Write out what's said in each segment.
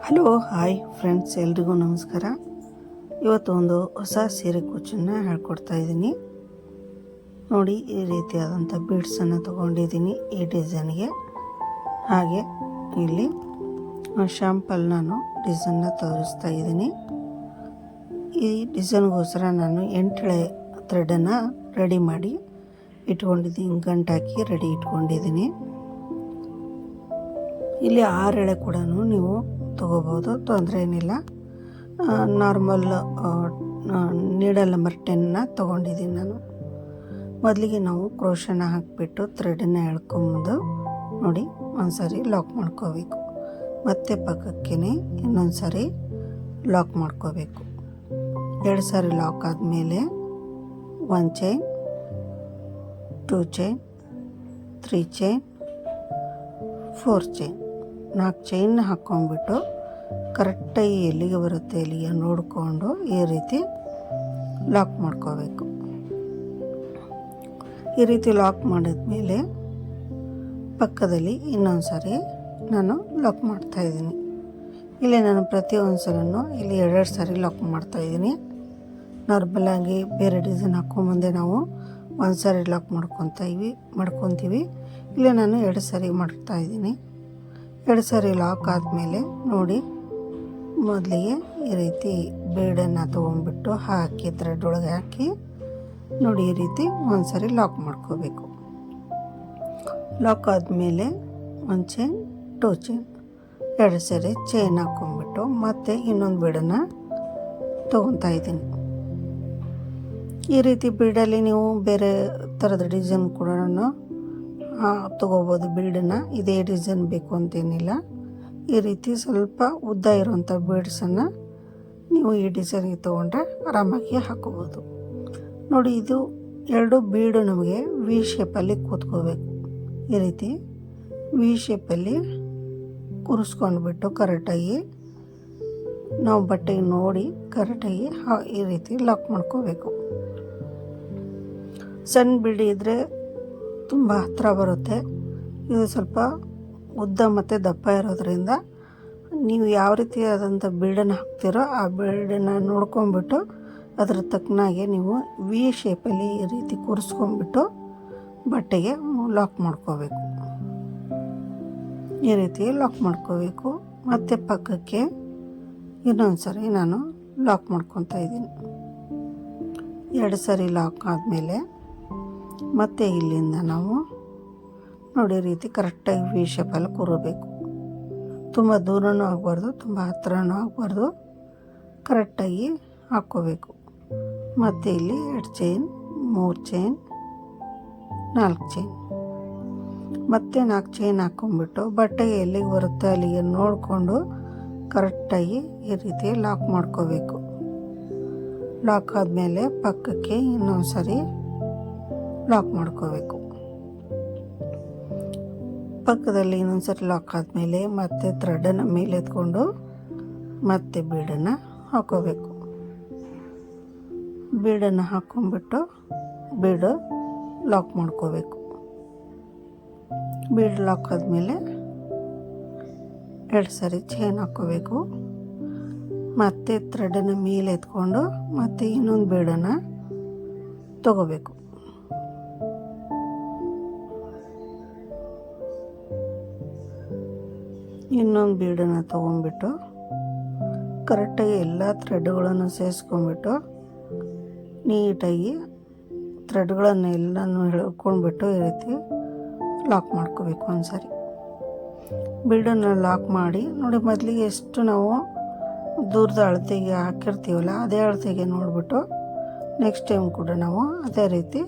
Hello hi friends, ಎಲ್ರಿಗೂ ನಮಸ್ಕಾರ. ಇವತ್ತು ಒಂದು ಹೊಸ ಸೀರೆ ಕುಚ್ಚನ್ನು ಹೇಳ್ಕೊಡ್ತಾ ಇದ್ದೀನಿ. ನೋಡಿ, ಈ ರೀತಿಯಾದಂಥ ಬೀಡ್ಸನ್ನು ತೊಗೊಂಡಿದ್ದೀನಿ ಈ ಡಿಸೈನ್ಗೆ. ಹಾಗೆ ಇಲ್ಲಿ ಶಾಂಪಲ್ ನಾನು ಡಿಸೈನ್ನ ತೋರಿಸ್ತಾ ಇದ್ದೀನಿ. ಈ ಡಿಸೈನ್ಗೋಸ್ಕರ ನಾನು 8 ಎಳೆ ಥ್ರೆಡನ್ನು ರೆಡಿ ಮಾಡಿ ಇಟ್ಕೊಂಡಿದ್ದೀನಿ, ಗಂಟಾಕಿ ರೆಡಿ ಇಟ್ಕೊಂಡಿದ್ದೀನಿ. ಇಲ್ಲಿ 6 ಎಳೆ ಕೂಡ ನೀವು ತೊಗೋಬೋದು, ತೊಂದರೆ ಏನಿಲ್ಲ. ನಾರ್ಮಲ್ ನೀಡಲ್ ನಂಬರ್ 10ನ ತೊಗೊಂಡಿದ್ದೀನಿ ನಾನು. ಮೊದಲಿಗೆ ನಾವು ಕ್ರೋಶನ ಹಾಕಿಬಿಟ್ಟು ಥ್ರೆಡನ್ನು ಎಳ್ಕೊಂಬಂದು ನೋಡಿ ಒಂದು ಸಾರಿ ಲಾಕ್ ಮಾಡ್ಕೋಬೇಕು. ಮತ್ತೆ ಪಕ್ಕಕ್ಕೇ ಇನ್ನೊಂದು ಸಾರಿ ಲಾಕ್ ಮಾಡ್ಕೋಬೇಕು. 2 ಸಾರಿ ಲಾಕ್ ಆದಮೇಲೆ 1 chain, 2 chain, 3 chain, 4 chain, 4 chain ಹಾಕ್ಕೊಂಡ್ಬಿಟ್ಟು ಕರೆಕ್ಟಾಗಿ ಎಲ್ಲಿಗೆ ಬರುತ್ತೆ ಇಲ್ಲಿಗೆ ನೋಡಿಕೊಂಡು ಈ ರೀತಿ ಲಾಕ್ ಮಾಡ್ಕೋಬೇಕು. ಈ ರೀತಿ ಲಾಕ್ ಮಾಡಿದ್ಮೇಲೆ ಪಕ್ಕದಲ್ಲಿ ಇನ್ನೊಂದು ಸಾರಿ ನಾನು ಲಾಕ್ ಮಾಡ್ತಾಯಿದ್ದೀನಿ. ಇಲ್ಲಿ ನಾನು ಪ್ರತಿಯೊಂದು ಸಲನೂ ಇಲ್ಲಿ 2 ಸಾರಿ ಲಾಕ್ ಮಾಡ್ತಾಯಿದ್ದೀನಿ. ನಾರ್ಮಲಾಗಿ ಬೇರೆ ಡಿಸೈನ್ ಹಾಕ್ಕೊಂಬಂದೆ ನಾವು 1 ಸಾರಿ ಲಾಕ್ ಮಾಡ್ಕೊತೀವಿ. ಇಲ್ಲಿ ನಾನು 2 ಸಾರಿ ಮಾಡ್ತಾಯಿದ್ದೀನಿ. 2 ಸಾರಿ ಲಾಕ್ ಆದಮೇಲೆ ನೋಡಿ, ಮೊದಲಿಗೆ ಈ ರೀತಿ ಬೇಡನ್ನು ತೊಗೊಂಡ್ಬಿಟ್ಟು ಹಾಕಿ ಥ್ರೆಡ್ ಒಳಗೆ ಹಾಕಿ ನೋಡಿ ಈ ರೀತಿ 1 ಸಾರಿ ಲಾಕ್ ಮಾಡ್ಕೋಬೇಕು. ಲಾಕ್ ಆದಮೇಲೆ 1 ಚೈನ್, 2 ಚೈನ್, 2 ಸಾರಿ ಚೈನ್ ಹಾಕ್ಕೊಂಡ್ಬಿಟ್ಟು ಮತ್ತೆ ಇನ್ನೊಂದು ಬೀಡನ್ನು ತೊಗೊತಾ ಇದ್ದೀನಿ. ಈ ರೀತಿ ಬೀಡಲ್ಲಿ ನೀವು ಬೇರೆ ಥರದ ಡಿಸೈನ್ ಕೂಡ ತೊಗೋಬೋದು. ಬೀಡನ್ನು ಇದೇ ಡಿಸೈನ್ ಬೇಕು ಅಂತೇನಿಲ್ಲ. ಈ ರೀತಿ ಸ್ವಲ್ಪ ಉದ್ದ ಇರುವಂಥ ಬೀಡ್ಸನ್ನು ನೀವು ಈ ಡಿಸೈನಿಗೆ ತೊಗೊಂಡ್ರೆ ಆರಾಮಾಗಿ ಹಾಕೋಬೋದು. ನೋಡಿ, ಇದು 2 ಬೀಡು ನಮಗೆ ವಿ ಶೇಪಲ್ಲಿ ಕೂತ್ಕೋಬೇಕು. ಈ ರೀತಿ ವಿ ಶೇಪಲ್ಲಿ ಕೂರಿಸ್ಕೊಂಡ್ಬಿಟ್ಟು ಕರೆಕ್ಟಾಗಿ ನಾವು ಬಟ್ಟೆಗೆ ನೋಡಿ ಕರೆಕ್ಟಾಗಿ ಈ ರೀತಿ ಲಾಕ್ ಮಾಡ್ಕೋಬೇಕು. ಸಣ್ಣ ಬೀಡಿ ಇದ್ದರೆ ತುಂಬ ಹತ್ತಿರ ಬರುತ್ತೆ. ಇದು ಸ್ವಲ್ಪ ಉದ್ದ ಮತ್ತು ದಪ್ಪ ಇರೋದ್ರಿಂದ ನೀವು ಯಾವ ರೀತಿಯಾದಂಥ ಬೀಡನ್ನು ಹಾಕ್ತಿರೋ ಆ ಬೀಡನ್ನು ನೋಡ್ಕೊಂಬಿಟ್ಟು ಅದರ ತಕ್ಕನಾಗೆ ನೀವು ವಿ ಶೇಪಲ್ಲಿ ಈ ರೀತಿ ಕೂರಿಸ್ಕೊಂಡ್ಬಿಟ್ಟು ಬಟ್ಟೆಗೆ ಲಾಕ್ ಮಾಡ್ಕೋಬೇಕು. ಈ ರೀತಿ ಲಾಕ್ ಮಾಡ್ಕೋಬೇಕು. ಮತ್ತು ಪಕ್ಕಕ್ಕೆ ಇನ್ನೊಂದು ಸಾರಿ ನಾನು ಲಾಕ್ ಮಾಡ್ಕೊತಾ ಇದ್ದೀನಿ. 2 ಸಾರಿ ಲಾಕ್ ಆದಮೇಲೆ ಮತ್ತು ಇಲ್ಲಿಂದ ನಾವು ನೋಡಿ ರೀತಿ ಕರೆಕ್ಟಾಗಿ ವಿ ಶೇಪಲ್ಲಿ ಕೂರಬೇಕು. ತುಂಬ ದೂರನೂ ಆಗಬಾರ್ದು, ತುಂಬ ಹತ್ತಿರನೂ ಆಗಬಾರ್ದು, ಕರೆಕ್ಟಾಗಿ ಹಾಕ್ಕೋಬೇಕು. ಮತ್ತು ಇಲ್ಲಿ 2 ಚೈನ್, 3 ಚೈನ್, 4 ಚೈನ್, ಮತ್ತೆ 4 ಚೈನ್ ಹಾಕ್ಕೊಂಡ್ಬಿಟ್ಟು ಬಟ್ಟೆಗೆ ಎಲ್ಲಿಗೆ ಬರುತ್ತೆ ಅಲ್ಲಿಗೆ ನೋಡಿಕೊಂಡು ಕರೆಕ್ಟಾಗಿ ಈ ರೀತಿ ಲಾಕ್ ಮಾಡ್ಕೋಬೇಕು. ಲಾಕ್ ಆದಮೇಲೆ ಪಕ್ಕಕ್ಕೆ ಇನ್ನೊಂದು ಸಾರಿ ಲಾಕ್ ಮಾಡ್ಕೋಬೇಕು. ಪಕ್ಕದಲ್ಲಿ ಇನ್ನೊಂದು ಸರಿ ಲಾಕ್ ಆದಮೇಲೆ ಮತ್ತೆ ಥ್ರೆಡನ್ನು ಮೇಲೆ ಎತ್ಕೊಂಡು ಮತ್ತೆ ಬೀಡನ್ನು ಹಾಕೋಬೇಕು. ಬೀಡನ್ನು ಹಾಕ್ಕೊಂಡ್ಬಿಟ್ಟು ಬೀಡು ಲಾಕ್ ಮಾಡ್ಕೋಬೇಕು. ಬೀಡು ಲಾಕ್ ಆದಮೇಲೆ 2 ಸಾರಿ ಚೈನ್ ಹಾಕ್ಕೋಬೇಕು. ಮತ್ತೆ ಥ್ರೆಡನ್ನು ಮೇಲೆ ಎತ್ಕೊಂಡು ಮತ್ತೆ ಇನ್ನೊಂದು ಬೀಡನ್ನು ತಗೋಬೇಕು. ಇನ್ನೊಂದು ಬೀಡನ್ನು ತೊಗೊಂಡ್ಬಿಟ್ಟು ಕರೆಕ್ಟಾಗಿ ಎಲ್ಲ ಥ್ರೆಡ್ಗಳನ್ನು ಸೇರಿಸ್ಕೊಂಡ್ಬಿಟ್ಟು ನೀಟಾಗಿ ಥ್ರೆಡ್ಗಳನ್ನು ಎಲ್ಲನೂ ಎಳ್ಕೊಂಡ್ಬಿಟ್ಟು ಈ ರೀತಿ ಲಾಕ್ ಮಾಡ್ಕೋಬೇಕು. ಒಂದು ಸಾರಿ ಬೀಡನ್ನು ಲಾಕ್ ಮಾಡಿ ನೋಡಿ, ಮೊದಲಿಗೆ ಎಷ್ಟು ನಾವು ದೂರದ ಅಳತೆಗೆ ಹಾಕಿರ್ತೀವಲ್ಲ ಅದೇ ಅಳತೆಗೆ ನೋಡಿಬಿಟ್ಟು ನೆಕ್ಸ್ಟ್ ಟೈಮ್ ಕೂಡ ನಾವು ಅದೇ ರೀತಿ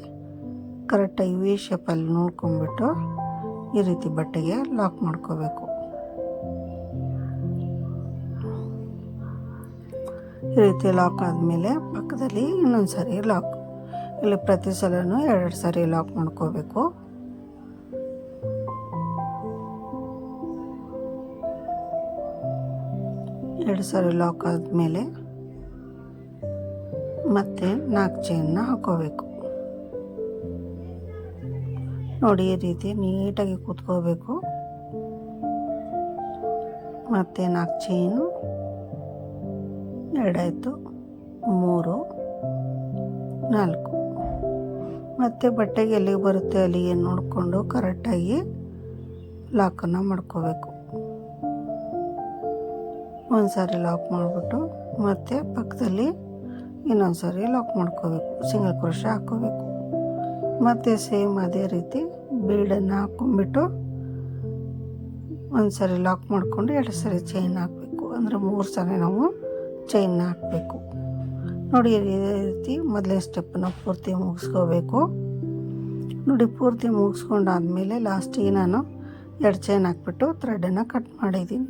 ಕರೆಕ್ಟಾಗಿ ವಿ ಶೇಪಲ್ಲಿ ನೋಡ್ಕೊಂಡ್ಬಿಟ್ಟು ಈ ರೀತಿ ಬಟ್ಟೆಗೆ ಲಾಕ್ ಮಾಡ್ಕೋಬೇಕು. ಈ ರೀತಿ ಲಾಕ್ ಆದಮೇಲೆ ಪಕ್ಕದಲ್ಲಿ ಇನ್ನೊಂದು ಸಾರಿ ಲಾಕ್. ಇಲ್ಲಿ ಪ್ರತಿ ಸಲನೂ 2 ಸಾರಿ ಲಾಕ್ ಮಾಡ್ಕೋಬೇಕು. ಎರಡು ಸಾರಿ ಲಾಕ್ ಆದಮೇಲೆ ಮತ್ತೆ 4 ಚೈನ್ನ ಹಾಕೋಬೇಕು. ನೋಡಿ, ಈ ರೀತಿ ನೀಟಾಗಿ ಕೂತ್ಕೋಬೇಕು. ಮತ್ತು 4 ಚೈನು, 2 ಆಯಿತು, 3, 4. ಮತ್ತು ಬಟ್ಟೆಗೆ ಎಲ್ಲಿಗೆ ಬರುತ್ತೆ ಅಲ್ಲಿಗೆ ನೋಡಿಕೊಂಡು ಕರೆಕ್ಟಾಗಿ ಲಾಕನ್ನು ಮಾಡ್ಕೋಬೇಕು. ಒಂದು ಸಾರಿ ಲಾಕ್ ಮಾಡಿಬಿಟ್ಟು ಮತ್ತೆ ಪಕ್ಕದಲ್ಲಿ ಇನ್ನೊಂದು ಸಾರಿ ಲಾಕ್ ಮಾಡ್ಕೋಬೇಕು, ಸಿಂಗಲ್ ಕ್ರೋಶ ಹಾಕ್ಕೋಬೇಕು. ಮತ್ತು ಸೇಮ್ ಅದೇ ರೀತಿ ಬೀಡನ್ನು ಹಾಕ್ಕೊಂಬಿಟ್ಟು ಒಂದು ಸಾರಿ ಲಾಕ್ ಮಾಡಿಕೊಂಡು 2 ಸಾರಿ ಚೈನ್ ಹಾಕಬೇಕು. ಅಂದರೆ 3 ಸಾರಿ ನಾವು ಚೈನ್ನ ಹಾಕಬೇಕು. ನೋಡಿ, ಇದೇ ರೀತಿ ಮೊದಲನೇ ಸ್ಟೆಪ್ಪನ್ನು ಪೂರ್ತಿ ಮುಗಿಸ್ಕೋಬೇಕು. ನೋಡಿ, ಪೂರ್ತಿ ಮುಗಿಸ್ಕೊಂಡಾದಮೇಲೆ ಲಾಸ್ಟಿಗೆ ನಾನು 2 ಚೈನ್ ಹಾಕ್ಬಿಟ್ಟು ಥ್ರೆಡನ್ನು ಕಟ್ ಮಾಡಿದ್ದೀನಿ.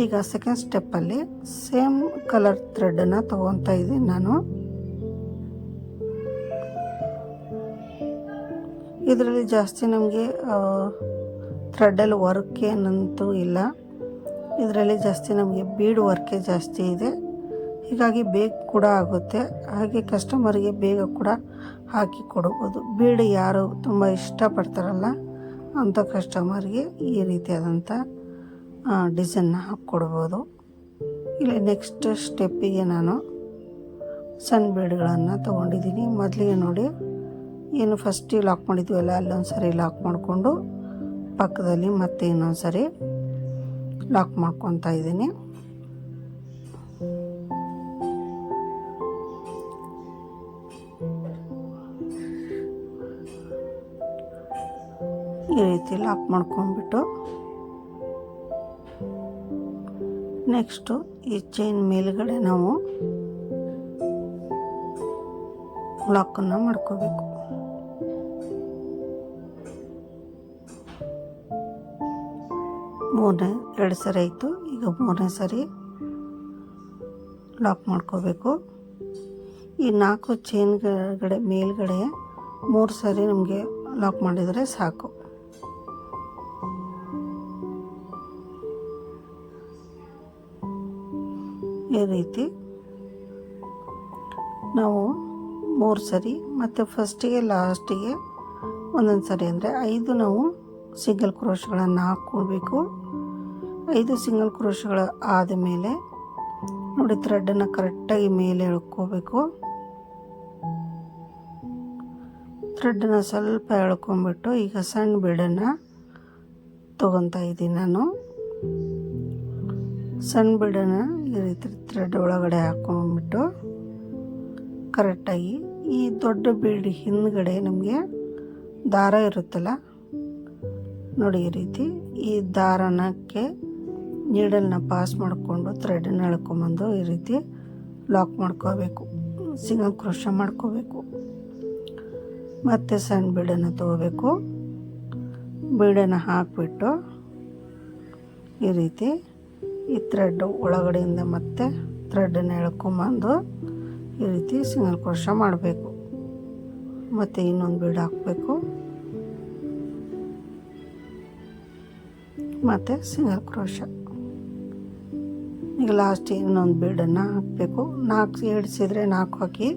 ಈಗ ಸೆಕೆಂಡ್ ಸ್ಟೆಪ್ಪಲ್ಲಿ ಸೇಮ್ ಕಲರ್ ಥ್ರೆಡನ್ನು ತೊಗೊತಾ ಇದ್ದೀನಿ ನಾನು. ಇದರಲ್ಲಿ ಜಾಸ್ತಿ ನಮಗೆ ಥ್ರೆಡಲ್ಲಿ ವರ್ಕ್ ಏನಂತೂ ಇಲ್ಲ. ಇದರಲ್ಲಿ ಜಾಸ್ತಿ ನಮಗೆ ಬೀಡ್ ವರ್ಕೇ ಜಾಸ್ತಿ ಇದೆ. ಹೀಗಾಗಿ ಬೇಗ ಕೂಡ ಆಗುತ್ತೆ. ಹಾಗೆ ಕಸ್ಟಮರಿಗೆ ಬೇಗ ಕೂಡ ಹಾಕಿ ಕೊಡ್ಬೋದು. ಬೀಡ್ ಯಾರು ತುಂಬ ಇಷ್ಟಪಡ್ತಾರಲ್ಲ ಅಂಥ ಕಸ್ಟಮರ್ಗೆ ಈ ರೀತಿಯಾದಂಥ ಡಿಸೈನ್ನ ಹಾಕ್ಕೊಡ್ಬೋದು. ಇಲ್ಲಿ ನೆಕ್ಸ್ಟ್ ಸ್ಟೆಪ್ಪಿಗೆ ನಾನು ಸಣ್ಣ ಬೀಡ್ಗಳನ್ನು ತೊಗೊಂಡಿದ್ದೀನಿ. ಮೊದಲಿಗೆ ನೋಡಿ, ಏನು ಫಸ್ಟಿಗೆ ಲಾಕ್ ಮಾಡಿದ್ವಲ್ಲ ಅಲ್ಲೊಂದು ಸರಿ ಲಾಕ್ ಮಾಡಿಕೊಂಡು ಪಕ್ಕದಲ್ಲಿ ಮತ್ತೆ ಇನ್ನೊಂದು ಸರಿ ಲಾಕ್ ಮಾಡ್ಕೊತಾ ಇದ್ದೀನಿ. ಈ ರೀತಿ ಲಾಕ್ ಮಾಡ್ಕೊಂಡ್ಬಿಟ್ಟು ನೆಕ್ಸ್ಟು ಈ ಚೈನ್ ಮೇಲ್ಗಡೆ ನಾವು ಲಾಕನ್ನು ಮಾಡ್ಕೋಬೇಕು. ಮೂರನೇ 2 ಸರಿ ಆಯಿತು. ಈಗ 3ನೇ ಸರಿ ಲಾಕ್ ಮಾಡ್ಕೋಬೇಕು. ಈ 4 ಚೈನ್ಗಡೆ ಮೇಲ್ಗಡೆ 3 ಸರಿ ನಮಗೆ ಲಾಕ್ ಮಾಡಿದರೆ ಸಾಕು. ಈ ರೀತಿ ನಾವು 3 ಸರಿ ಮತ್ತು ಫಸ್ಟಿಗೆ ಲಾಸ್ಟಿಗೆ ಒಂದೊಂದು ಸರಿ ಅಂದರೆ 5 ನಾವು ಸಿಂಗಲ್ ಕ್ರೋಶ್ಗಳನ್ನು ಹಾಕ್ಕೊಳ್ಬೇಕು. 5 ಸಿಂಗಲ್ ಕ್ರೋಶ್ಗಳು ಆದಮೇಲೆ ನೋಡಿ, ಥ್ರೆಡನ್ನು ಕರೆಕ್ಟಾಗಿ ಮೇಲೆ ಎಳ್ಕೋಬೇಕು. ಥ್ರೆಡನ್ನು ಸ್ವಲ್ಪ ಎಳ್ಕೊಂಬಿಟ್ಟು ಈಗ ಸಣ್ಣ ಬೀಡನ್ನು ತೊಗೊತಾ ಇದ್ದೀನಿ ನಾನು. ಸಣ್ಣ ಬೀಡನ್ನು ಈ ರೀತಿ ಥ್ರೆಡ್ ಒಳಗಡೆ ಹಾಕೊಂಡ್ಬಿಟ್ಟು ಕರೆಕ್ಟಾಗಿ ಈ ದೊಡ್ಡ ಬೀಡ್ ಹಿಂದ್ಗಡೆ ನಮಗೆ ದಾರ ಇರುತ್ತಲ್ಲ ನೋಡಿ, ಈ ರೀತಿ ಈ ದಾರನಕ್ಕೆ ನೀಡಲ್ನ ಪಾಸ್ ಮಾಡಿಕೊಂಡು ಥ್ರೆಡನ್ನು ಎಳ್ಕೊಂಬಂದು ಈ ರೀತಿ ಲಾಕ್ ಮಾಡ್ಕೋಬೇಕು. ಸಿಂಗಲ್ ಕ್ರೋಶ ಮಾಡ್ಕೋಬೇಕು. ಮತ್ತು ಸಣ್ಣ ಬೀಡನ್ನು ತೊಗೋಬೇಕು. ಬೀಡನ್ನು ಹಾಕಿಬಿಟ್ಟು ಈ ರೀತಿ ಈ ಥ್ರೆಡ್ ಒಳಗಡೆಯಿಂದ ಮತ್ತೆ ಥ್ರೆಡನ್ನು ಎಳ್ಕೊಂಬಂದು ಈ ರೀತಿ ಸಿಂಗಲ್ ಕ್ರೋಶ ಮಾಡಬೇಕು. ಮತ್ತು ಇನ್ನೊಂದು ಬೀಡ್ ಹಾಕಬೇಕು. ಮತ್ತು ಸಿಂಗಲ್ ಕ್ರೋಶ. ಈಗ ಲಾಸ್ಟ್ ಇನ್ನೊಂದು ಬೀಡನ್ನು ಹಾಕಬೇಕು. 4 ಹಿಡಿಸಿದರೆ 4 ಹಾಕಿ,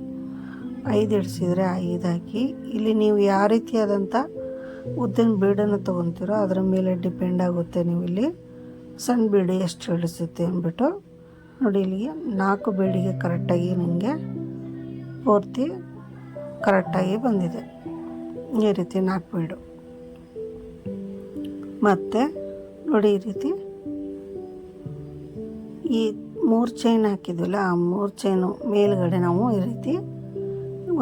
5 ಹಿಡಿಸಿದರೆ 5 ಹಾಕಿ. ಇಲ್ಲಿ ನೀವು ಯಾವ ರೀತಿಯಾದಂಥ ಉದ್ದಿನ ಬೀಡನ್ನು ತೊಗೊತೀರೋ ಅದರ ಮೇಲೆ ಡಿಪೆಂಡ್ ಆಗುತ್ತೆ. ನೀವು ಇಲ್ಲಿ ಸಣ್ಣ ಬೀಡಿ ಎಷ್ಟು ಹಿಡಿಸುತ್ತೆ ಅಂದ್ಬಿಟ್ಟು ನೋಡಿ, ಇಲ್ಲಿಗೆ 4 ಬೀಡಿಗೆ ಕರೆಕ್ಟಾಗಿ ನನಗೆ ಪೂರ್ತಿ ಕರೆಕ್ಟಾಗಿ ಬಂದಿದೆ. ಈ ರೀತಿ 4 ಬೀಡು. ಮತ್ತು ನೋಡಿ, ಈ ರೀತಿ ಈ 3 ಚೈನ್ ಹಾಕಿದ್ವಲ್ಲ ಆ 3 ಚೈನು ಮೇಲ್ಗಡೆ ನಾವು ಈ ರೀತಿ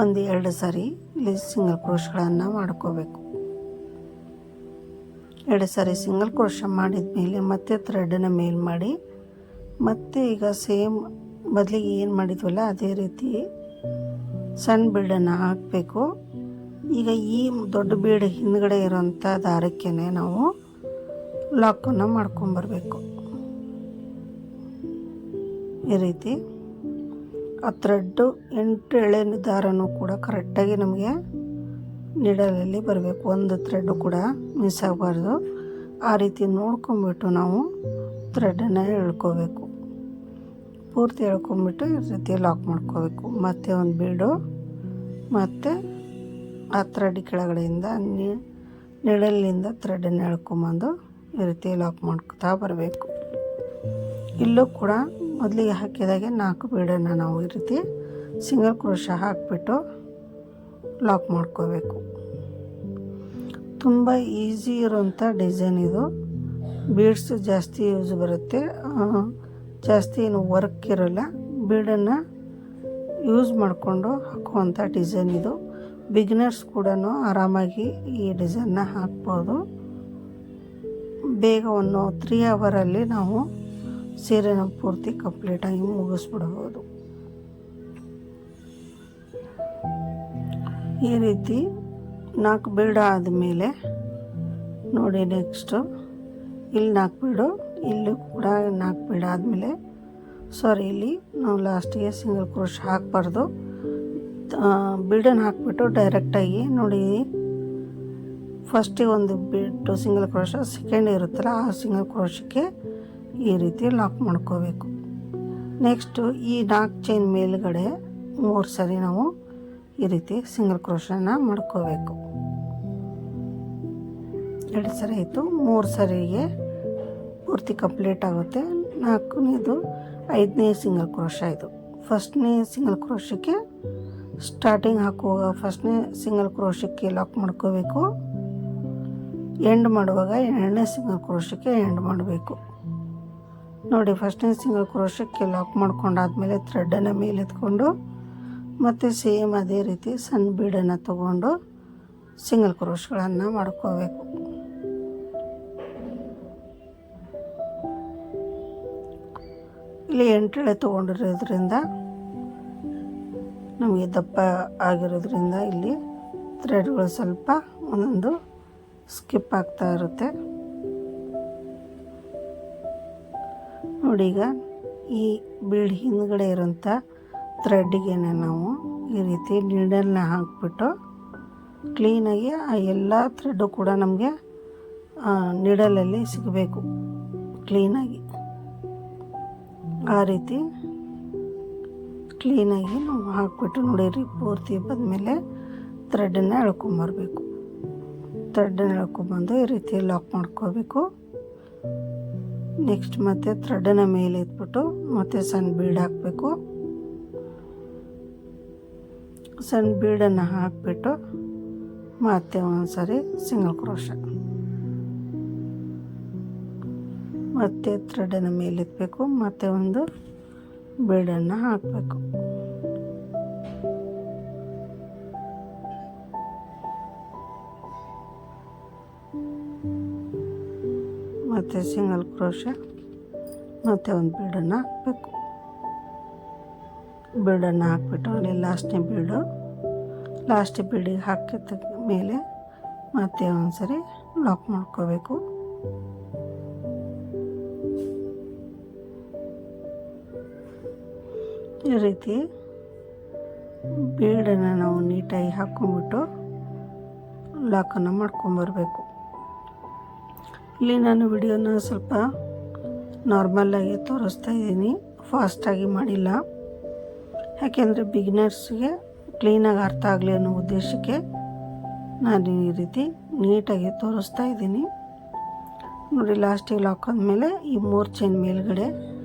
1-2 ಸಾರಿ ಇಲ್ಲಿ ಸಿಂಗಲ್ ಕ್ರೋಶ್ಗಳನ್ನು ಮಾಡ್ಕೋಬೇಕು. 2 ಸಾರಿ ಸಿಂಗಲ್ ಕ್ರೋಶ ಮಾಡಿದ ಮೇಲೆ ಮತ್ತೆ ಥ್ರೆಡನ್ನು ಮೇಲ್ ಮಾಡಿ ಮತ್ತೆ ಈಗ ಸೇಮ್ ಮೊದಲಿಗೆ ಏನು ಮಾಡಿದ್ವಲ್ಲ ಅದೇ ರೀತಿ ಸಣ್ಣ ಬೀಡನ್ನು ಹಾಕಬೇಕು. ಈಗ ಈ ದೊಡ್ಡ ಬೀಡ್ ಹಿಂದ್ಗಡೆ ಇರೋಂಥ ದಾರಕ್ಕೆ ನಾವು ಲಾಕನ್ನು ಮಾಡ್ಕೊಂಬರ್ಬೇಕು. ಈ ರೀತಿ ಆ ಥ್ರೆಡ್ಡು 8 ಎಳೆ ದಾರನೂ ಕೂಡ ಕರೆಕ್ಟಾಗಿ ನಮಗೆ ನೀಡಲಲ್ಲಿ ಬರಬೇಕು. ಒಂದು ಥ್ರೆಡ್ಡು ಕೂಡ ಮಿಸ್ ಆಗಬಾರ್ದು. ಆ ರೀತಿ ನೋಡ್ಕೊಂಬಿಟ್ಟು ನಾವು ಥ್ರೆಡನ್ನು ಎಳ್ಕೋಬೇಕು. ಪೂರ್ತಿ ಎಳ್ಕೊಂಬಿಟ್ಟು ಈ ರೀತಿ ಲಾಕ್ ಮಾಡ್ಕೋಬೇಕು. ಮತ್ತು ಒಂದು ಬೀಡು ಮತ್ತು ಆ ಥ್ರೆಡ್ ಕೆಳಗಡೆಯಿಂದ ನೀಡಲಿಂದ ಥ್ರೆಡನ್ನು ಎಳ್ಕೊಂಬಂದು ಈ ರೀತಿ ಲಾಕ್ ಮಾಡ್ಕೊತಾ ಬರಬೇಕು. ಇಲ್ಲೂ ಕೂಡ ಮೊದಲಿಗೆ ಹಾಕಿದಾಗೆ 4 ಬೀಡನ್ನು ನಾವು ಈ ರೀತಿ ಸಿಂಗಲ್ ಕ್ರೋಶ ಹಾಕಿಬಿಟ್ಟು ಲಾಕ್ ಮಾಡ್ಕೋಬೇಕು. ತುಂಬ ಈಸಿ ಇರೋಂಥ ಡಿಸೈನ್ ಇದು. ಬೀಡ್ಸು ಜಾಸ್ತಿ ಯೂಸ್ ಬರುತ್ತೆ, ಜಾಸ್ತಿ ಏನು ವರ್ಕ್ ಇರೋಲ್ಲ. ಬೀಡನ್ನು ಯೂಸ್ ಮಾಡಿಕೊಂಡು ಹಾಕುವಂಥ ಡಿಸೈನ್ ಇದು. ಬಿಗಿನರ್ಸ್ ಕೂಡ ಆರಾಮಾಗಿ ಈ ಡಿಸೈನ್ನ ಹಾಕ್ಬೋದು. ಬೇಗ 3 ಅವರಲ್ಲಿ ನಾವು ಸೀರೆನ ಪೂರ್ತಿ ಕಂಪ್ಲೀಟಾಗಿ ಮುಗಿಸ್ಬಿಡ್ಬೋದು. ಈ ರೀತಿ 4 ಬೀಡು ಆದಮೇಲೆ ನೋಡಿ, ನೆಕ್ಸ್ಟು ಇಲ್ಲಿ 4 ಬೀಡು, ಇಲ್ಲಿ ಕೂಡ 4 ಬೀಡು ಆದಮೇಲೆ ಇಲ್ಲಿ ನಾವು ಲಾಸ್ಟಿಗೆ ಸಿಂಗಲ್ ಕ್ರೋಶ ಹಾಕಬಾರ್ದು. ಬೀಡನ್ನು ಹಾಕಿಬಿಟ್ಟು ಡೈರೆಕ್ಟಾಗಿ ನೋಡಿ, ಫಸ್ಟಿಗೆ ಒಂದು ಬಿಟ್ಟು ಸಿಂಗಲ್ ಕ್ರೋಶ, ಸೆಕೆಂಡ್ ಇರುತ್ತಲ್ಲ ಆ ಸಿಂಗಲ್ ಕ್ರೋಶಕ್ಕೆ ಈ ರೀತಿ ಲಾಕ್ ಮಾಡ್ಕೋಬೇಕು. ನೆಕ್ಸ್ಟು ಈ 4 ಚೈನ್ ಮೇಲುಗಡೆ 3 ಸರಿ ನಾವು ಈ ರೀತಿ ಸಿಂಗಲ್ ಕ್ರೋಶನ ಮಾಡ್ಕೋಬೇಕು. 2 ಸರಿ ಆಯಿತು. 3 ಸರಿಗೆ ಪೂರ್ತಿ ಕಂಪ್ಲೀಟ್ ಆಗುತ್ತೆ. 4ನೇದು 5ನೇ ಸಿಂಗಲ್ ಕ್ರೋಶ ಇದು. ಫಸ್ಟ್ನೇ ಸಿಂಗಲ್ ಕ್ರೋಶಕ್ಕೆ ಸ್ಟಾರ್ಟಿಂಗ್ ಹಾಕುವಾಗ ಫಸ್ಟ್ನೇ ಸಿಂಗಲ್ ಕ್ರೋಶಕ್ಕೆ ಲಾಕ್ ಮಾಡ್ಕೋಬೇಕು. ಎಂಡ್ ಮಾಡುವಾಗ 2ನೇ ಸಿಂಗಲ್ ಕ್ರೋಶಕ್ಕೆ ಎಂಡ್ ಮಾಡಬೇಕು. ನೋಡಿ, ಫಸ್ಟ್ನೇ ಸಿಂಗಲ್ ಕ್ರೋಶಕ್ಕೆ ಲಾಕ್ ಮಾಡ್ಕೊಂಡಾದ್ಮೇಲೆ ಥ್ರೆಡನ್ನು ಮೇಲೆ ಎತ್ಕೊಂಡು ಮತ್ತು ಸೇಮ್ ಅದೇ ರೀತಿ ಸಣ್ಣ ಬೀಡನ್ನು ತಗೊಂಡು ಸಿಂಗಲ್ ಕ್ರೋಶಗಳನ್ನು ಮಾಡ್ಕೋಬೇಕು. ಇಲ್ಲಿ 8 ಎಳೆ ತೊಗೊಂಡಿರೋದ್ರಿಂದ ನಮಗೆ ದಪ್ಪ ಆಗಿರೋದ್ರಿಂದ ಇಲ್ಲಿ ಥ್ರೆಡ್ಗಳು ಸ್ವಲ್ಪ ಒಂದೊಂದು ಸ್ಕಿಪ್ ಆಗ್ತಾ ಇರುತ್ತೆ. ನೋಡಿ, ಈಗ ಈ ಬೀಡ್ ಹಿಂದ್ಗಡೆ ಇರೋಂಥ ಥ್ರೆಡ್ಡಿಗೆ ನಾವು ಈ ರೀತಿ ನೀಡಲ್ನ ಹಾಕಿಬಿಟ್ಟು ಕ್ಲೀನಾಗಿ ಆ ಎಲ್ಲ ಥ್ರೆಡ್ಡು ಕೂಡ ನಮಗೆ ನೀಡಲಲ್ಲಿ ಸಿಗಬೇಕು ಕ್ಲೀನಾಗಿ. ಆ ರೀತಿ ಕ್ಲೀನಾಗಿ ನಾವು ಹಾಕಿಬಿಟ್ಟು ನೋಡಿರಿ, ಪೂರ್ತಿ ಬಂದಮೇಲೆ ಥ್ರೆಡನ್ನು ಎಳ್ಕೊಂಬರ್ಬೇಕು. ಥ್ರೆಡನ್ನು ಎಳ್ಕೊಂಬಂದು ಈ ರೀತಿ ಲಾಕ್ ಮಾಡ್ಕೋಬೇಕು. ನೆಕ್ಸ್ಟ್ ಮತ್ತೆ ಥ್ರೆಡನ್ನು ಮೇಲೆ ಎತ್ಬಿಟ್ಟು ಮತ್ತೆ ಸಣ್ಣ ಬೀಡ್ ಹಾಕಬೇಕು. ಸಣ್ಣ ಬೀಡನ್ನು ಹಾಕಿಬಿಟ್ಟು ಮತ್ತೆ ಒಂದು ಸರಿ ಸಿಂಗಲ್ ಕ್ರೋಶ, ಮತ್ತೆ ಥ್ರೆಡನ್ನು ಮೇಲೆ ಎತ್ತಬೇಕು, ಮತ್ತೆ ಒಂದು ಬೀಡನ್ನು ಹಾಕಬೇಕು. ಮತ್ತು ಸಿಂಗಲ್ ಕ್ರೋಶ, ಮತ್ತು ಒಂದು ಬೀಡನ್ನು ಹಾಕಬೇಕು. ಬೀಡನ್ನು ಹಾಕ್ಬಿಟ್ಟು ಅಲ್ಲಿ ಲಾಸ್ಟ್ನೇ ಬೀಡಿಗೆ ಹಾಕಿದ ಮೇಲೆ ಮತ್ತೆ ಒಂದು ಸರಿ ಲಾಕ್ ಮಾಡ್ಕೋಬೇಕು. ಈ ರೀತಿ ಬೀಡನ್ನು ನಾವು ನೀಟಾಗಿ ಹಾಕ್ಕೊಂಬಿಟ್ಟು ಲಾಕನ್ನು ಮಾಡ್ಕೊಂಬರ್ಬೇಕು. ಇಲ್ಲಿ ನಾನು ವಿಡಿಯೋನ ಸ್ವಲ್ಪ ನಾರ್ಮಲಾಗಿ ತೋರಿಸ್ತಾ ಇದ್ದೀನಿ, ಫಾಸ್ಟಾಗಿ ಮಾಡಿಲ್ಲ. ಯಾಕೆಂದರೆ ಬಿಗಿನರ್ಸ್ಗೆ ಕ್ಲೀನಾಗಿ ಅರ್ಥ ಆಗಲಿ ಅನ್ನೋ ಉದ್ದೇಶಕ್ಕೆ ನಾನು ಈ ರೀತಿ ನೀಟಾಗಿ ತೋರಿಸ್ತಾ ಇದ್ದೀನಿ. ನೋಡಿ, ಲಾಸ್ಟಿಗೆ ಲಾಕ್ ಆದಮೇಲೆ ಈ 3 ಚೈನ್ ಮೇಲ್ಗಡೆ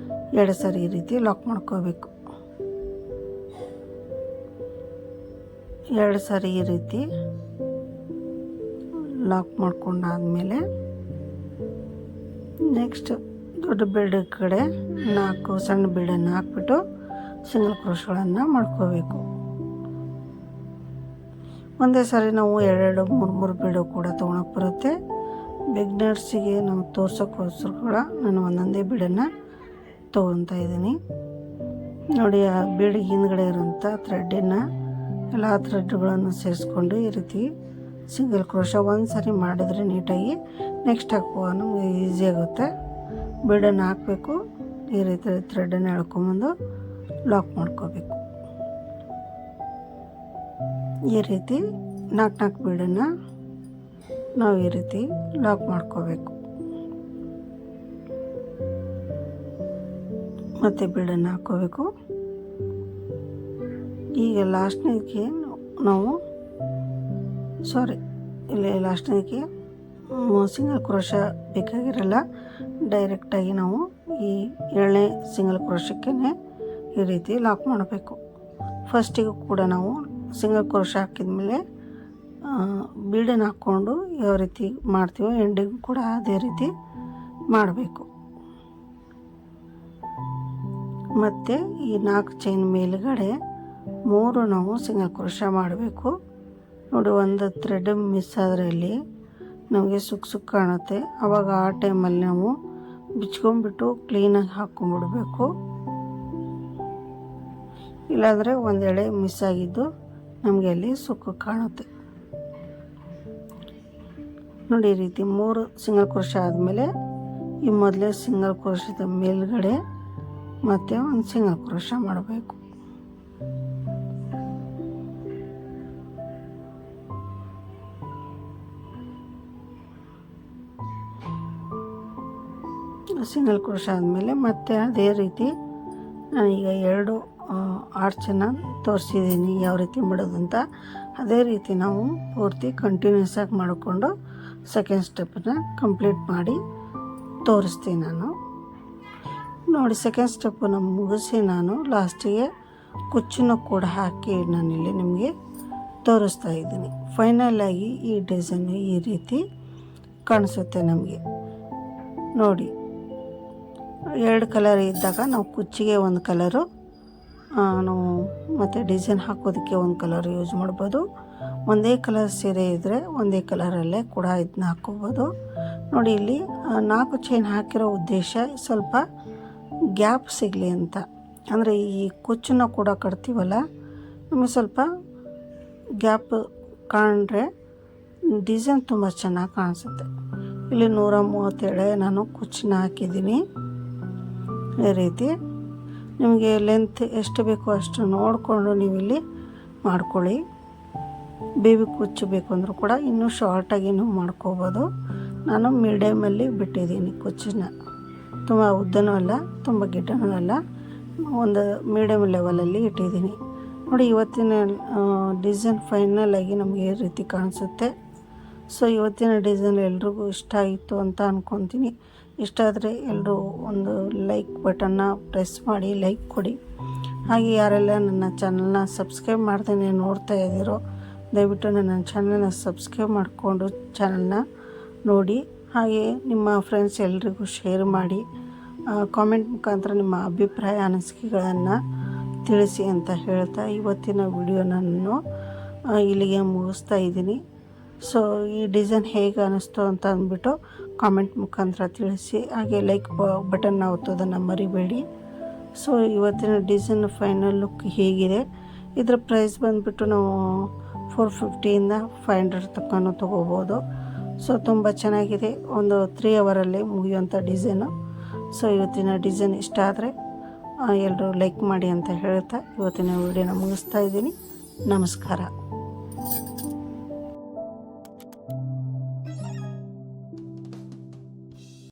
2 ಸರಿ ಈ ರೀತಿ ಲಾಕ್ ಮಾಡ್ಕೋಬೇಕು. 2 ಸರಿ ಈ ರೀತಿ ಲಾಕ್ ಮಾಡ್ಕೊಂಡಾದ್ಮೇಲೆ ನೆಕ್ಸ್ಟ್ ದೊಡ್ಡ ಬೀಡ್ ಕಡೆ 4 ಸಣ್ಣ ಬೀಡನ್ನು ಹಾಕ್ಬಿಟ್ಟು ಸಿಂಗಲ್ ಕ್ರೋಶಗಳನ್ನು ಮಾಡ್ಕೋಬೇಕು. ಒಂದೇ ಸಾರಿ ನಾವು 2-3 ಬೀಡು ಕೂಡ ತೊಗೊಳಕ್ಕೆ ಬರುತ್ತೆ. ಬಿಗ್ನರ್ಸಿಗೆ ನಾವು ತೋರ್ಸೋಕ್ಕೋಸ್ಕರ ಕೂಡ ನಾನು ಒಂದೊಂದೇ ಬೀಡನ್ನು ತೊಗೊತಾ ಇದ್ದೀನಿ. ನೋಡಿ, ಆ ಬೀಡಿಗೆ ಹಿಂದ್ಗಡೆ ಇರೋಂಥ ಥ್ರೆಡ್ಡನ್ನು ಎಲ್ಲ ಥ್ರೆಡ್ಗಳನ್ನು ಸೇರಿಸ್ಕೊಂಡು ಈ ರೀತಿ ಸಿಂಗಲ್ ಕ್ರೋಶ ಒಂದು ಸಾರಿ ಮಾಡಿದ್ರೆ ನೀಟಾಗಿ ನೆಕ್ಸ್ಟ್ ಹಾಕುವ ನಮಗೆ ಈಸಿ ಆಗುತ್ತೆ. ಬೀಡನ್ನು ಹಾಕಬೇಕು, ಈ ರೀತಿ ಥ್ರೆಡನ್ನು ಎಳ್ಕೊಂಬಂದು ಲಾಕ್ ಮಾಡ್ಕೋಬೇಕು. ಈ ರೀತಿ 4 ಬೀಡನ್ನು ನಾವು ಈ ರೀತಿ ಲಾಕ್ ಮಾಡ್ಕೋಬೇಕು. ಮತ್ತು ಬೀಡನ್ನು ಹಾಕ್ಕೋಬೇಕು. ಈಗ ಲಾಸ್ಟ್ನೇದಕ್ಕೆ ನಾವು ಇಲ್ಲಿ ಲಾಸ್ಟ್ನೇದಕ್ಕೆ ಸಿಂಗಲ್ ಕ್ರೋಶ ಬೇಕಾಗಿರಲ್ಲ. ಡೈರೆಕ್ಟಾಗಿ ನಾವು ಈ 7ನೇ ಸಿಂಗಲ್ ಕ್ರೋಶಕ್ಕೇ ಈ ರೀತಿ ಲಾಕ್ ಮಾಡಬೇಕು. ಫಸ್ಟಿಗೂ ಕೂಡ ನಾವು ಸಿಂಗಲ್ ಕ್ರೋಶ ಹಾಕಿದ್ಮೇಲೆ ಬೀಡನ್ನು ಹಾಕ್ಕೊಂಡು ಯಾವ ರೀತಿ ಮಾಡ್ತೀವೋ ಎಂಡಿಗೂ ಕೂಡ ಅದೇ ರೀತಿ ಮಾಡಬೇಕು. ಮತ್ತು ಈ 4 ಚೈನ್ ಮೇಲುಗಡೆ 3 ನಾವು ಸಿಂಗಲ್ ಕ್ರೋಶ ಮಾಡಬೇಕು. ನೋಡಿ, ಒಂದು ಥ್ರೆಡ್ ಮಿಸ್ ಆದರೆ ಇಲ್ಲಿ ನಮಗೆ ಸುಕ್ಕ ಕಾಣುತ್ತೆ. ಆವಾಗ ಆ ಟೈಮಲ್ಲಿ ನಾವು ಬಿಚ್ಕೊಂಡ್ಬಿಟ್ಟು ಕ್ಲೀನಾಗಿ ಹಾಕ್ಕೊಂಬಿಡ್ಬೇಕು. ಇಲ್ಲಾಂದರೆ ಒಂದು ಎಳೆ ಮಿಸ್ ಆಗಿದ್ದು ನಮಗೆ ಅಲ್ಲಿ ಸುಕ್ಕ ಕಾಣುತ್ತೆ. ನೋಡಿ, ಈ ರೀತಿ 3 ಸಿಂಗಲ್ ಕ್ರೋಶ ಆದಮೇಲೆ ಈ ಮೊದಲೇ ಸಿಂಗಲ್ ಕ್ರೋಶದ ಮೇಲ್ಗಡೆ ಮತ್ತೆ ಒಂದು ಸಿಂಗಲ್ ಕ್ರೋಶ ಮಾಡಬೇಕು. ಸಿಂಗಲ್ ಕ್ರೋಶ ಆದಮೇಲೆ ಮತ್ತೆ ಅದೇ ರೀತಿ ನಾನೀಗ 2 ಆರ್ಚನ್ನು ತೋರಿಸಿದ್ದೀನಿ ಯಾವ ರೀತಿ ಮಾಡೋದಂತ. ಅದೇ ರೀತಿ ನಾವು ಪೂರ್ತಿ ಕಂಟಿನ್ಯೂಸ್ ಆಗಿ ಮಾಡಿಕೊಂಡು ಸೆಕೆಂಡ್ ಸ್ಟೆಪ್ಪನ್ನ ಕಂಪ್ಲೀಟ್ ಮಾಡಿ ತೋರಿಸ್ತೀನಿ ನಾನು. ನೋಡಿ, ಸೆಕೆಂಡ್ ಸ್ಟೆಪ್ಪನ್ನು ಮುಗಿಸಿ ನಾನು ಲಾಸ್ಟಿಗೆ ಕುಚ್ಚನ್ನು ಕೂಡ ಹಾಕಿ ನಾನಿಲ್ಲಿ ನಿಮಗೆ ತೋರಿಸ್ತಾ ಇದ್ದೀನಿ. ಫೈನಲಾಗಿ ಈ ಡಿಸೈನ್ ಈ ರೀತಿ ಕಾಣಿಸುತ್ತೆ ನಮಗೆ. ನೋಡಿ, 2 ಕಲರ್ ಇದ್ದಾಗ ನಾವು ಕುಚ್ಚಿಗೆ ಒಂದು ಕಲರು, ನಾವು ಮತ್ತು ಡಿಸೈನ್ ಹಾಕೋದಕ್ಕೆ ಒಂದು ಕಲರ್ ಯೂಸ್ ಮಾಡ್ಬೋದು. ಒಂದೇ ಕಲರ್ ಸೀರೆ ಇದ್ದರೆ ಒಂದೇ ಕಲರಲ್ಲೇ ಕೂಡ ಇದನ್ನ ಹಾಕ್ಕೋಬೋದು. ನೋಡಿ, ಇಲ್ಲಿ 4 ಚೈನ್ ಹಾಕಿರೋ ಉದ್ದೇಶ ಸ್ವಲ್ಪ ಗ್ಯಾಪ್ ಸಿಗಲಿ ಅಂತ. ಅಂದರೆ ಈ ಕುಚ್ಚನ್ನು ಕೂಡ ಕಟ್ತೀವಲ್ಲ, ನಮಗೆ ಸ್ವಲ್ಪ ಗ್ಯಾಪ್ ಕಾಣ್ರೆ ಡಿಸೈನ್ ತುಂಬ ಚೆನ್ನಾಗಿ ಕಾಣಿಸುತ್ತೆ. ಇಲ್ಲಿ 137 ನಾನು ಕುಚ್ಚನ್ನ ಹಾಕಿದ್ದೀನಿ. ಈ ರೀತಿ ನಿಮಗೆ ಲೆಂತ್ ಎಷ್ಟು ಬೇಕೋ ಅಷ್ಟು ನೋಡಿಕೊಂಡು ನೀವು ಇಲ್ಲಿ ಮಾಡ್ಕೊಳ್ಳಿ. ಬೇಬಿ ಕುಚ್ಚು ಬೇಕು ಅಂದರೂ ಕೂಡ ಇನ್ನೂ ಶಾರ್ಟಾಗಿ ನೀವು ಮಾಡ್ಕೋಬೋದು. ನಾನು ಮೀಡಿಯಮಲ್ಲಿ ಬಿಟ್ಟಿದ್ದೀನಿ ಕುಚ್ಚನ್ನ. ತುಂಬ ಉದ್ದನೂ ಅಲ್ಲ, ತುಂಬ ಗಿಡ್ಡನೂ ಅಲ್ಲ, ಒಂದು ಮೀಡಿಯಮ್ ಲೆವೆಲಲ್ಲಿ ಇಟ್ಟಿದ್ದೀನಿ. ನೋಡಿ, ಇವತ್ತಿನ ಡಿಸೈನ್ ಫೈನಲಾಗಿ ನಮಗೆ ಈ ರೀತಿ ಕಾಣಿಸುತ್ತೆ. ಸೊ ಇವತ್ತಿನ ಡಿಸೈನ್ ಎಲ್ರಿಗೂ ಇಷ್ಟ ಆಯಿತು ಅಂತ ಅಂದ್ಕೊತೀನಿ. ಇಷ್ಟ ಆದರೆ ಎಲ್ಲರೂ ಒಂದು ಲೈಕ್ ಬಟನ್ನ ಪ್ರೆಸ್ ಮಾಡಿ ಲೈಕ್ ಕೊಡಿ. ಹಾಗೆ ಯಾರೆಲ್ಲ ನನ್ನ ಚಾನಲ್ನ ಸಬ್ಸ್ಕ್ರೈಬ್ ಮಾಡ್ದೇ ನೋಡ್ತಾ ಇದ್ದೀರೋ ದಯವಿಟ್ಟು ನನ್ನ ಚಾನಲ್ನ ಸಬ್ಸ್ಕ್ರೈಬ್ ಮಾಡಿಕೊಂಡು ಚಾನಲ್ನ ನೋಡಿ. ಹಾಗೆ ನಿಮ್ಮ ಫ್ರೆಂಡ್ಸ್ ಎಲ್ರಿಗೂ ಶೇರ್ ಮಾಡಿ. ಕಾಮೆಂಟ್ ಮುಖಾಂತರ ನಿಮ್ಮ ಅಭಿಪ್ರಾಯ ಅನಿಸಿಕೆಗಳನ್ನು ತಿಳಿಸಿ ಅಂತ ಹೇಳ್ತಾ ಇವತ್ತಿನ ವಿಡಿಯೋನ ನಾನು ಇಲ್ಲಿಗೆ ಮುಗಿಸ್ತಾ ಇದ್ದೀನಿ. ಸೊ ಈ ಡಿಸೈನ್ ಹೇಗೆ ಅನ್ನಿಸ್ತು ಅಂತ ಅಂದ್ಬಿಟ್ಟು ಕಾಮೆಂಟ್ ಮುಖಾಂತರ ತಿಳಿಸಿ. ಹಾಗೆ ಲೈಕ್ ಬಟನ್ನ ಒತ್ತೋದನ್ನು ಮರಿಬೇಡಿ. ಸೊ ಇವತ್ತಿನ ಡಿಸೈನ್ ಫೈನಲ್ ಲುಕ್ ಹೇಗಿದೆ. ಇದರ ಪ್ರೈಸ್ ಬಂದುಬಿಟ್ಟು ನಾವು 450ಇಂದ 500 ತನಕನೂ ತೊಗೋಬೋದು. ಸೊ ತುಂಬ ಚೆನ್ನಾಗಿದೆ. ಒಂದು 3 ಅವರಲ್ಲಿ ಮುಗಿಯುವಂಥ ಡಿಸೈನು. ಸೊ ಇವತ್ತಿನ ಡಿಸೈನ್ ಇಷ್ಟ ಆದರೆ ಎಲ್ಲರೂ ಲೈಕ್ ಮಾಡಿ ಅಂತ ಹೇಳ್ತಾ ಇವತ್ತಿನ ವಿಡಿಯೋನ ಮುಗಿಸ್ತಾ ಇದ್ದೀನಿ. ನಮಸ್ಕಾರ.